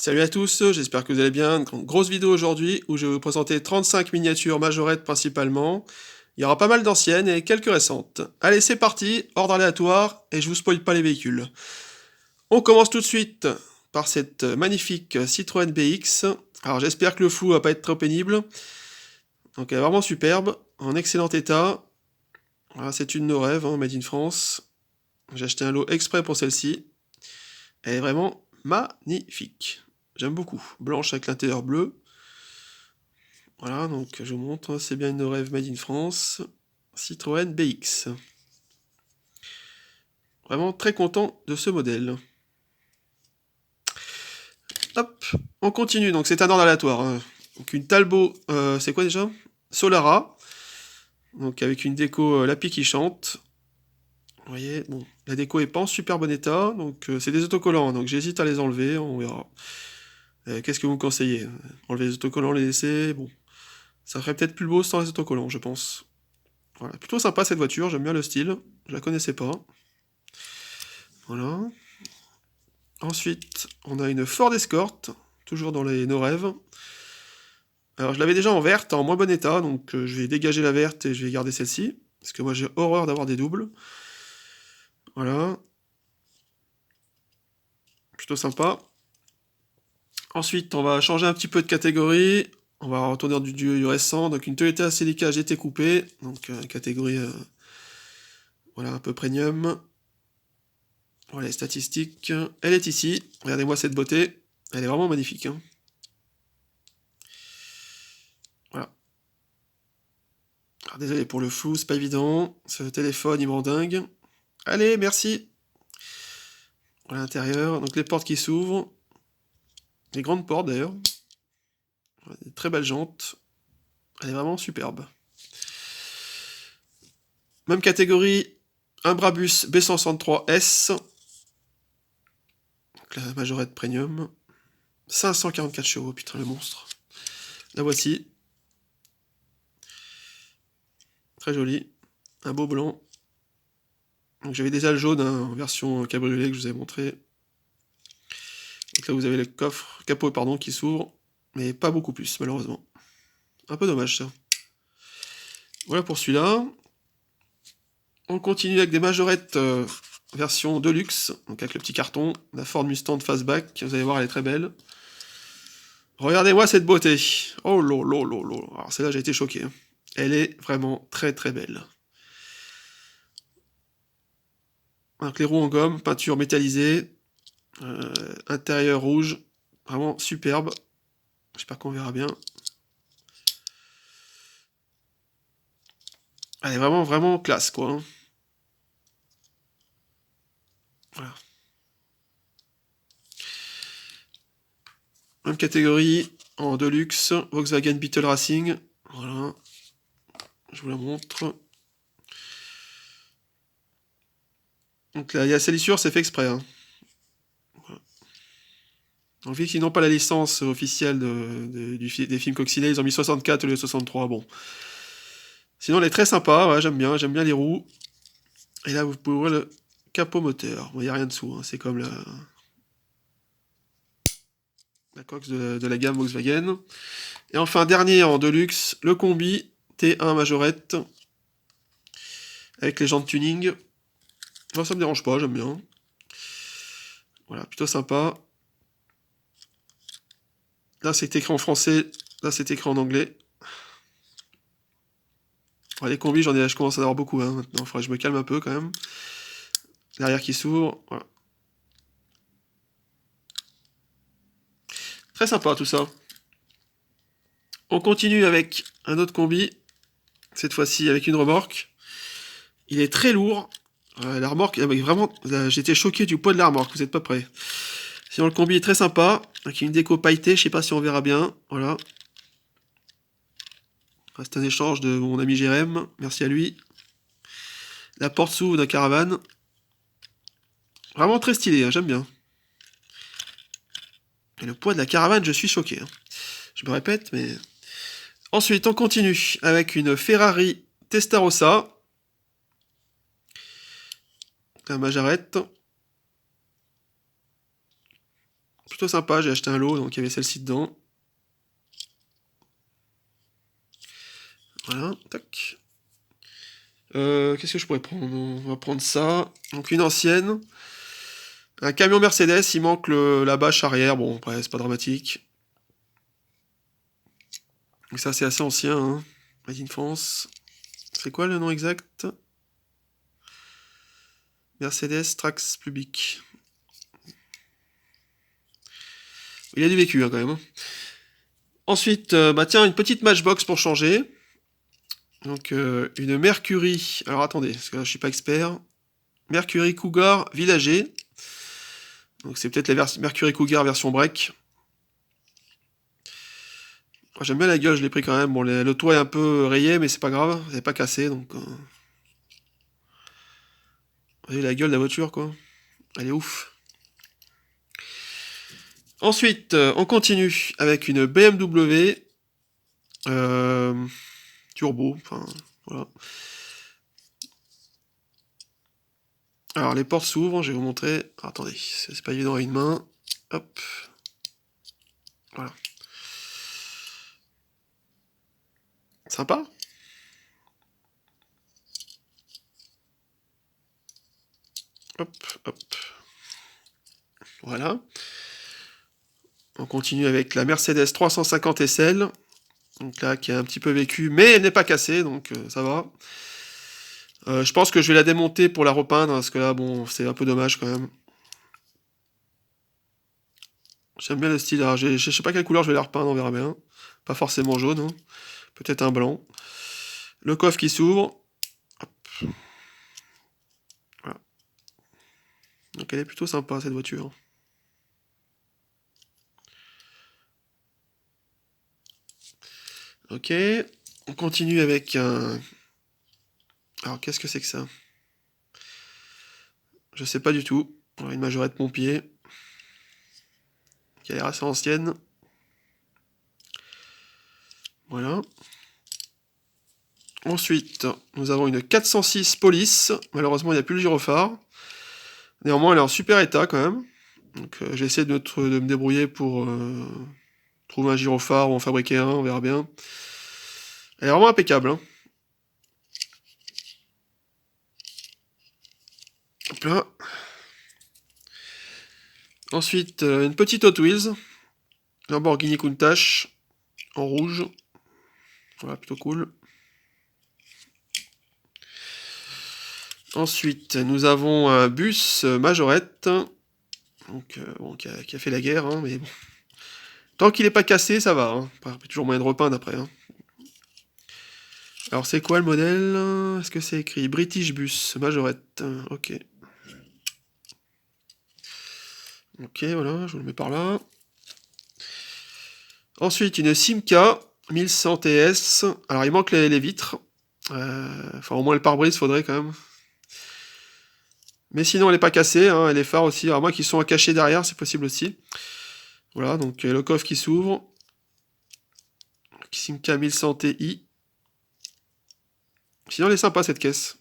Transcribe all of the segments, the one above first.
Salut à tous, j'espère que vous allez bien. Grosse vidéo aujourd'hui où je vais vous présenter 35 miniatures majorettes principalement. Il y aura pas mal d'anciennes et quelques récentes. Allez, c'est parti, ordre aléatoire et je vous spoil pas les véhicules. On commence tout de suite par cette magnifique Citroën BX. Alors j'espère que le flou va pas être trop pénible. Donc elle est vraiment superbe, en excellent état. Voilà, c'est une de nos rêves, hein, made in France. J'ai acheté un lot exprès pour celle-ci. Elle est vraiment magnifique. J'aime beaucoup. Blanche avec l'intérieur bleu. Voilà, donc je vous montre, c'est bien une rêve made in France. Citroën BX. Vraiment très content de ce modèle. Hop, on continue, donc c'est un ordre aléatoire. Hein. Donc une Talbot, c'est quoi déjà? Solara. Donc avec une déco Lapis qui chante. Vous voyez, bon, la déco est pas en super bon état, donc c'est des autocollants, donc j'hésite à les enlever, on verra. Qu'est-ce que vous me conseillez? Enlever les autocollants, les laisser? Bon, ça ferait peut-être plus beau sans les autocollants, je pense. Voilà, plutôt sympa cette voiture, j'aime bien le style, je la connaissais pas. Voilà. Ensuite, on a une Ford Escort, toujours dans nos rêves. Alors je l'avais déjà en verte, en moins bon état, donc je vais dégager la verte et je vais garder celle-ci. Parce que moi j'ai horreur d'avoir des doubles. Voilà. Plutôt sympa. Ensuite, on va changer un petit peu de catégorie. On va retourner du récent. Donc une Toyota Celica GT coupé. Donc catégorie voilà, un peu premium. Voilà les statistiques. Elle est ici. Regardez-moi cette beauté. Elle est vraiment magnifique. Hein. Voilà. Alors, désolé pour le flou, c'est pas évident. Ce téléphone, il me rend dingue. Allez, merci. À l'intérieur, donc les portes qui s'ouvrent. Des grandes portes d'ailleurs. Des très belles jantes. Elle est vraiment superbe. Même catégorie, un Brabus B163S. Donc la majorette premium. 544 chevaux, putain le monstre. La voici. Très jolie. Un beau blanc. Donc j'avais déjà le jaune hein, en version cabriolet que je vous avais montré. Donc là vous avez le capot pardon, qui s'ouvre. Mais pas beaucoup plus malheureusement. Un peu dommage ça. Voilà pour celui-là. On continue avec des majorettes version Deluxe, donc avec le petit carton, la Ford Mustang Fastback, vous allez voir elle est très belle. Regardez-moi cette beauté. Oh lolo lolo. Alors celle-là j'ai été choqué. Hein. Elle est vraiment très très belle. Donc les roues en gomme, peinture métallisée, intérieur rouge, vraiment superbe. J'espère qu'on verra bien. Elle est vraiment vraiment classe quoi. Hein. Voilà. Même catégorie en Deluxe, Volkswagen Beetle Racing. Voilà. Je vous la montre. Donc là, il y a salissure, c'est fait exprès. Hein. Voilà. Donc, vu qu'ils n'ont pas la licence officielle des films coccinelles, ils ont mis 64 au lieu de 63. Bon. Sinon, elle est très sympa. Ouais, j'aime bien les roues. Et là, vous pouvez ouvrir le capot moteur. Bon, il n'y a rien dessous. Hein. C'est comme la coque de la gamme Volkswagen. Et enfin, dernier en Deluxe, le combi T1 Majorette. Avec les jantes tuning. Moi, ça me dérange pas, j'aime bien. Voilà, plutôt sympa. Là, c'est écrit en français. Là, c'est écrit en anglais. Alors, les combis, je commence à en avoir beaucoup hein, maintenant. Il faudrait que je me calme un peu quand même. L'arrière qui s'ouvre. Voilà. Très sympa tout ça. On continue avec un autre combi. Cette fois-ci avec une remorque. Il est très lourd. La remorque, vraiment, j'étais choqué du poids de la remorque. Vous n'êtes pas prêts. Sinon, le combi est très sympa. Avec une déco pailletée. Je sais pas si on verra bien. Voilà. C'est un échange de mon ami Jérém. Merci à lui. La porte s'ouvre d'un caravane. Vraiment très stylé, hein, j'aime bien. Et le poids de la caravane, je suis choqué. Hein. Je me répète, mais... Ensuite, on continue avec une Ferrari Testarossa. La Majarette. plutôt sympa, j'ai acheté un lot, donc il y avait celle-ci dedans. Voilà, tac. Qu'est-ce que je pourrais prendre? On va prendre ça. Donc une ancienne. Un camion Mercedes, il manque la bâche arrière. Bon, après, c'est pas dramatique. Donc ça, c'est assez ancien. Hein. Made in France. C'est quoi le nom exact? Mercedes Trax Public. Il a du vécu, hein, quand même. Ensuite, bah tiens, une petite Matchbox pour changer. Donc, une Mercury. Alors, attendez, parce que là, je suis pas expert. Mercury Cougar Villager. Donc, c'est peut-être la Mercury Cougar version break. J'aime bien la gueule, je l'ai pris quand même. Bon, le toit est un peu rayé, mais c'est pas grave. Elle n'est pas cassé, donc... Vous voyez la gueule de la voiture, quoi. Elle est ouf. Ensuite, on continue avec une BMW turbo. Enfin, voilà. Alors, les portes s'ouvrent, je vais vous montrer. Alors, attendez, c'est pas évident à une main. Hop. Voilà. Sympa. Hop, hop. Voilà. On continue avec la Mercedes 350 SL. Donc là, qui a un petit peu vécu, mais elle n'est pas cassée, donc ça va. Je pense que je vais la démonter pour la repeindre, parce que là, bon, c'est un peu dommage quand même. J'aime bien le style. Alors, je sais pas quelle couleur je vais la repeindre, on verra bien. Pas forcément jaune, hein. Peut-être un blanc. Le coffre qui s'ouvre. Voilà. Donc elle est plutôt sympa, cette voiture. Ok. On continue avec un... Alors, qu'est-ce que c'est que ça? Je sais pas du tout. Alors, une majorette pompier. Qui a l'air assez ancienne. Voilà. Ensuite, nous avons une 406 Police. Malheureusement, il n'y a plus le gyrophare. Néanmoins, elle est en super état quand même. Donc, j'ai essayé de me débrouiller pour trouver un gyrophare ou en fabriquer un, on verra bien. Elle est vraiment impeccable. Hein. Hop là. Ensuite, une petite Hot Wheels. Lamborghini Countach en rouge. Voilà, plutôt cool. Ensuite, nous avons un bus Majorette. Donc, bon, qui a fait la guerre, hein, mais bon. Tant qu'il n'est pas cassé, ça va. Hein. Il y a toujours moyen de repeindre après. Hein. Alors, c'est quoi le modèle? Est-ce que c'est écrit British Bus Majorette? Ok. Ok, voilà, je vous le mets par là. Ensuite, une Simca 1100 TS. Alors, il manque les vitres. Enfin, au moins le pare-brise, faudrait quand même. Mais sinon, elle n'est pas cassée. Hein, et les phares aussi. Alors, moi qui sont cachés derrière, c'est possible aussi. Voilà, donc le coffre qui s'ouvre. Simca 1100 Ti. Sinon, elle est sympa cette caisse.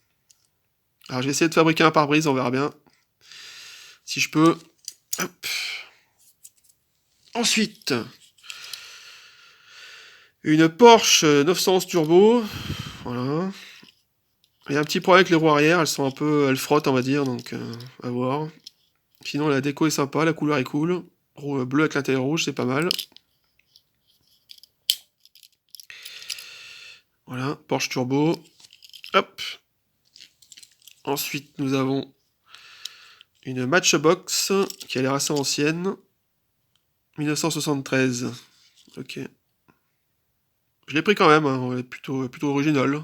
Alors, je vais essayer de fabriquer un pare-brise, on verra bien. Si je peux. Hop. Ensuite, une Porsche 911 Turbo. Voilà. Il y a un petit problème avec les roues arrière, elles frottent, on va dire, donc à voir. Sinon, la déco est sympa, la couleur est cool. Bleu avec l'intérieur rouge, c'est pas mal. Voilà, Porsche Turbo. Hop. Ensuite, nous avons une Matchbox qui a l'air assez ancienne. 1973. Ok. Je l'ai pris quand même, hein, plutôt original.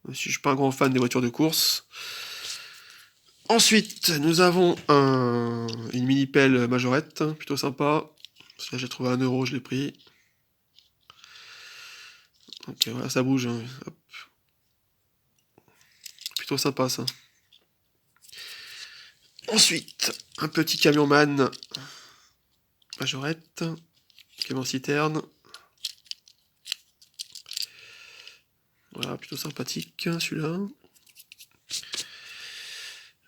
Même si je suis pas un grand fan des voitures de course. Ensuite, nous avons une mini-pelle Majorette, plutôt sympa. Ça, j'ai trouvé à 1€, je l'ai pris. Ok, voilà, ça bouge. Hein. Hop. Plutôt sympa, ça. Ensuite, un petit camion man Majorette. Camion citerne. Voilà, plutôt sympathique, celui-là.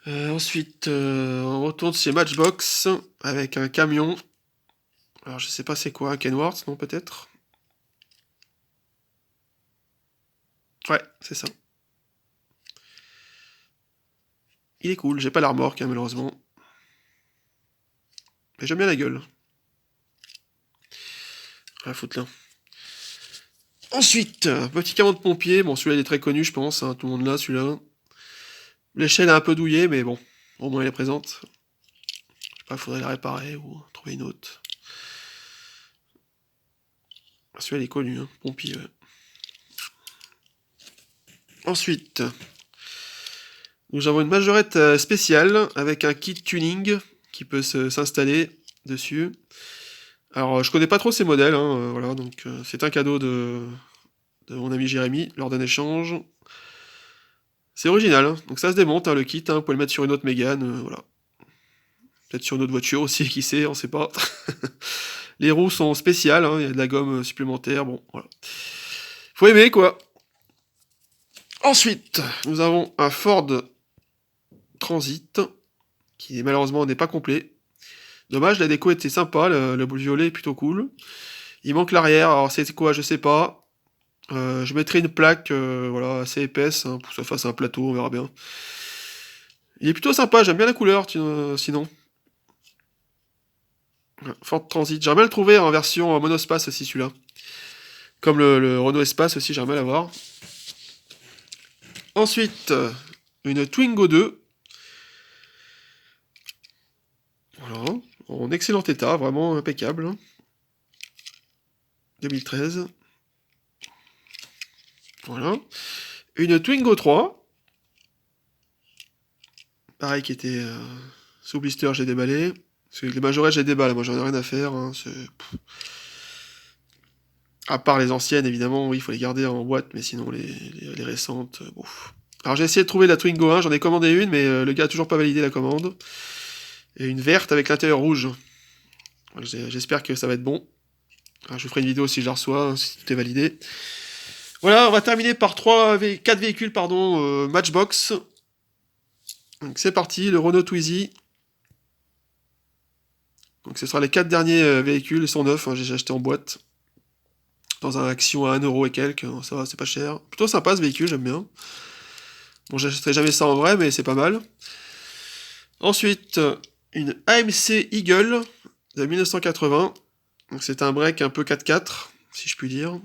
Ensuite, on retourne chez Matchbox avec un camion. Alors je sais pas c'est quoi, Kenworth, non peut-être? Ouais, c'est ça. Il est cool, j'ai pas la remorque hein, malheureusement. Mais j'aime bien la gueule. Ah, foutre là. Ensuite, petit camion de pompier. Bon, celui-là il est très connu, je pense. Hein, tout le monde l'a, celui-là. L'échelle est un peu douillée, mais bon. Au moins elle est présente. Je sais pas, faudrait la réparer ou trouver une autre. Celui-là il est connu, hein, pompier. Ouais. Ensuite, nous avons une majorette spéciale avec un kit tuning qui peut s'installer dessus. Alors, je connais pas trop ces modèles, hein, voilà, donc c'est un cadeau de mon ami Jérémy lors d'un échange. C'est original, hein, donc ça se démonte, hein, le kit, hein, vous pouvez le mettre sur une autre Mégane, voilà. Peut-être sur une autre voiture aussi, qui sait, on sait pas. Les roues sont spéciales, hein, il y a de la gomme supplémentaire, bon, voilà. Faut aimer, quoi. Ensuite, nous avons un Ford Transit, qui malheureusement n'est pas complet. Dommage, la déco était sympa, le violet est plutôt cool. Il manque l'arrière, alors c'est quoi, je sais pas. Je mettrai une plaque voilà, assez épaisse, hein, pour que ça fasse un plateau, on verra bien. Il est plutôt sympa, j'aime bien la couleur, sinon. Ford Transit, j'aimerais bien le trouver en version monospace aussi, celui-là. Comme le Renault Espace aussi, j'aimerais l'avoir. Ensuite, une Twingo 2. Voilà, en excellent état, vraiment impeccable. 2013. Voilà. Une Twingo 3. Pareil, qui était sous blister, j'ai déballé. Parce que les majorettes, j'ai déballé, moi j'en ai rien à faire. Hein, à part les anciennes, évidemment, oui, il faut les garder en boîte, mais sinon les récentes, bon. Alors j'ai essayé de trouver la Twingo 1, j'en ai commandé une, mais le gars a toujours pas validé la commande. Et une verte avec l'intérieur rouge. J'espère que ça va être bon. Alors, je vous ferai une vidéo si je la reçois, hein, si tout est validé. Voilà, on va terminer par 4 véhicules, pardon, Matchbox. Donc c'est parti, le Renault Twizy. Donc ce sera les 4 derniers véhicules, ils sont neufs, hein, j'ai acheté en boîte. Dans un action à 1€ et quelques, hein, ça va, c'est pas cher. Plutôt sympa ce véhicule, j'aime bien. Bon, j'achèterai jamais ça en vrai, mais c'est pas mal. Ensuite, une AMC Eagle de 1980. Donc c'est un break un peu 4x4, si je puis dire.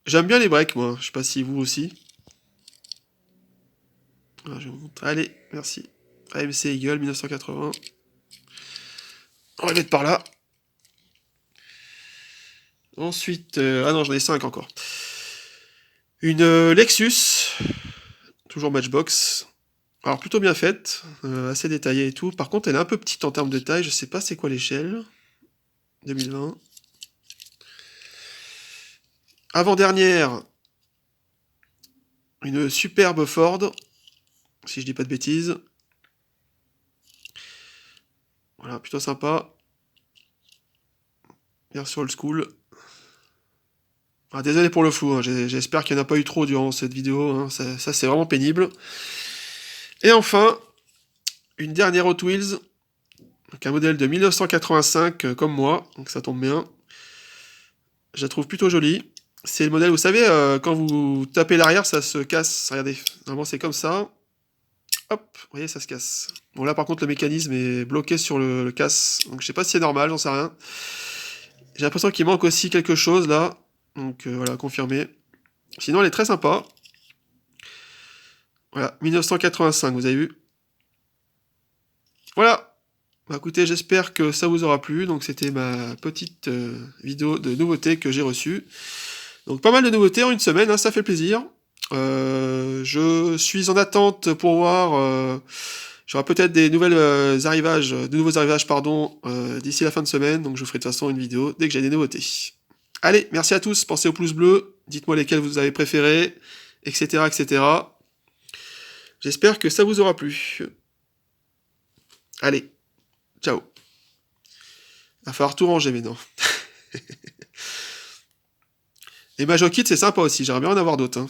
J'aime bien les breaks, moi. Je sais pas si vous aussi. Ah, je vous montre. Allez, merci. AMC Eagle 1980. On va le mettre par là. Ensuite, ah non, j'en ai 5 encore. Une Lexus, toujours Matchbox. Alors plutôt bien faite, assez détaillée et tout. Par contre, elle est un peu petite en termes de taille. Je sais pas c'est quoi l'échelle. 2020. Avant-dernière, une superbe Ford, si je dis pas de bêtises. Voilà, plutôt sympa. Version old school. Ah, désolé pour le flou, hein, j'espère qu'il n'y en a pas eu trop durant cette vidéo, hein, ça c'est vraiment pénible. Et enfin, une dernière Hot Wheels, donc un modèle de 1985 comme moi, donc ça tombe bien. Je la trouve plutôt jolie. C'est le modèle, vous savez, quand vous tapez l'arrière, ça se casse. Regardez, normalement c'est comme ça. Hop, vous voyez, ça se casse. Bon là par contre le mécanisme est bloqué sur le casse, donc je sais pas si c'est normal, j'en sais rien. J'ai l'impression qu'il manque aussi quelque chose là, donc voilà, confirmé. Sinon elle est très sympa. Voilà, 1985, vous avez vu. Voilà. Bah écoutez, j'espère que ça vous aura plu. Donc c'était ma petite vidéo de nouveautés que j'ai reçue. Donc pas mal de nouveautés en une semaine, hein, ça fait plaisir. Je suis en attente pour voir. J'aurai peut-être des nouveaux arrivages, pardon, d'ici la fin de semaine. Donc je vous ferai de toute façon une vidéo dès que j'ai des nouveautés. Allez, merci à tous. Pensez au pouce bleu. Dites-moi lesquels vous avez préférés, etc., etc. J'espère que ça vous aura plu. Allez, ciao. Il va falloir tout ranger maintenant. Et Majokit, c'est sympa aussi, j'aimerais bien en avoir d'autres. Hein.